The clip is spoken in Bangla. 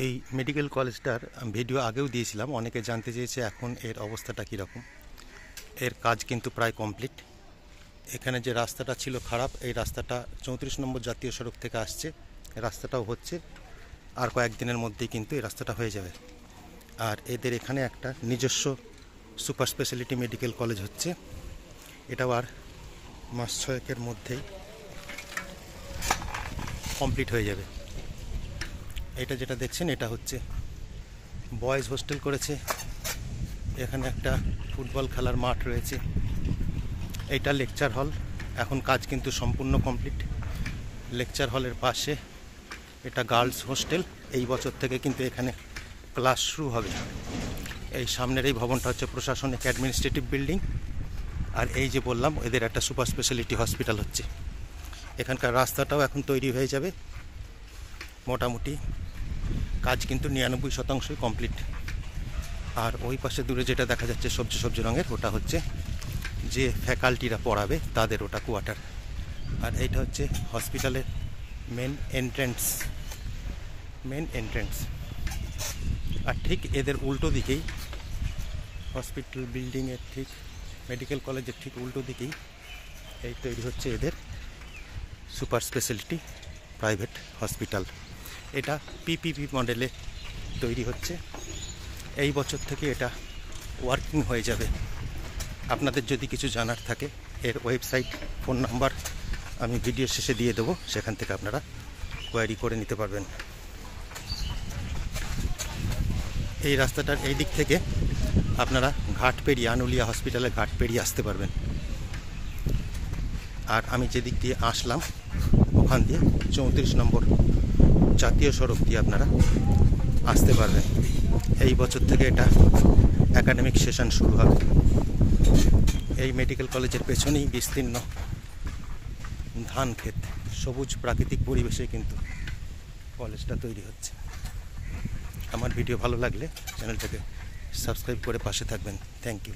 এই মেডিকেল কলেজটার ভিডিও আগেও দিয়েছিলাম, অনেকে জানতে চেয়েছে এখন এর অবস্থাটা কীরকম। এর কাজ কিন্তু প্রায় কমপ্লিট। এখানে যে রাস্তাটা ছিল খারাপ, এই রাস্তাটা 34 নম্বর জাতীয় সড়ক থেকে আসছে, রাস্তাটাও হচ্ছে। আর কয়েকদিনের মধ্যেই কিন্তু এই রাস্তাটা হয়ে যাবে। আর এদের এখানে একটা নিজস্ব সুপার স্পেশালিটি মেডিকেল কলেজ হচ্ছে, এটাও আর মাস 6-এর মধ্যেই কমপ্লিট হয়ে যাবে। এটা যেটা দেখছেন এটা হচ্ছে বয়েজ হোস্টেল করেছে, এখানে একটা ফুটবল খেলার মাঠ রয়েছে। এইটা লেকচার হল, এখন কাজ কিন্তু সম্পূর্ণ কমপ্লিট। লেকচার হলের পাশে এটা গার্লস হোস্টেল, এই বছর থেকে কিন্তু এখানে ক্লাস শুরু হবে। এই সামনের এই ভবনটা হচ্ছে প্রশাসনিক অ্যাডমিনিস্ট্রেটিভ বিল্ডিং। আর এই যে বললাম এদের একটা সুপার স্পেশালিটি হসপিটাল হচ্ছে। এখানকার রাস্তাটাও এখন তৈরি হয়ে যাবে মোটামুটি, কাজ কিন্তু 99% কমপ্লিট। আর ওই পাশে দূরে যেটা দেখা যাচ্ছে সবজি রঙের, ওটা হচ্ছে যে ফ্যাকাল্টিরা পড়াবে তাদের ওটা কোয়ার্টার। আর এইটা হচ্ছে হসপিটালের মেন এন্ট্রেন্স। আর ঠিক এদের উল্টো দিকেই, হসপিটাল বিল্ডিংয়ের ঠিক, মেডিকেল কলেজের ঠিক উল্টো দিকেই এই তৈরি হচ্ছে এদের সুপার স্পেশালিটি প্রাইভেট হসপিটাল। এটা পিপিপি মডেলে তৈরি হচ্ছে, এই বছর থেকে এটা ওয়ার্কিং হয়ে যাবে। আপনাদের যদি কিছু জানার থাকে, এর ওয়েবসাইট, ফোন নাম্বার আমি ভিডিও শেষে দিয়ে দেবো, সেখান থেকে আপনারা কোয়ারি করে নিতে পারবেন। এই রাস্তাটার এই দিক থেকে আপনারা ঘাট পেরিয়ে, আনুলিয়া হসপিটালের ঘাট পেরিয়ে আসতে পারবেন। আর আমি যেদিক দিয়ে আসলাম ওখান দিয়ে 34 নম্বর জাতীয় সড়ক দিয়ে আপনারা আসতে পারবেন। এই বছর থেকে এটা একাডেমিক সেশন শুরু হবে। এই মেডিকেল কলেজের পেছনেই বিস্তীর্ণ ধান ক্ষেত, সবুজ প্রাকৃতিক পরিবেশে কিন্তু কলেজটা তৈরি হচ্ছে। আমার ভিডিও ভালো লাগলে চ্যানেলটাকে সাবস্ক্রাইব করে পাশে থাকবেন। Thank you.